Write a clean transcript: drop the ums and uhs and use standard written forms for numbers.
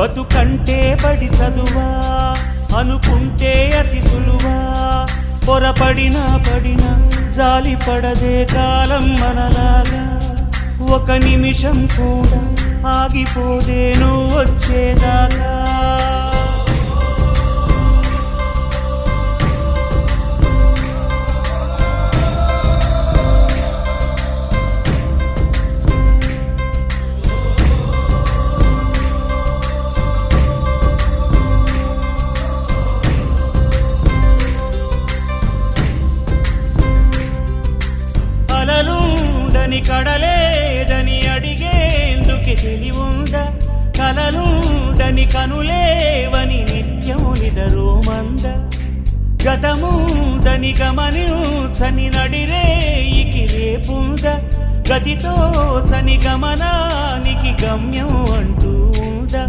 బతుకంటే బడి చదువా అనుకుంటే అతి సులువా పొరపడినా పడినా జాలి పడదే కాలం మనలాగా ఒక నిమిషం కూడా ఆగిపోదే నువ్వు వచ్చేదాకా కలలుండని కడలేదని అడిగేందుకే తెలివుందా కలలుండని కనులేవని నిత్యం నిదరోమంద గతముందని గమనించని నడిరేయికి రేపుందా గతితో చని గమనానికి గమ్యం అంటూ ఉందా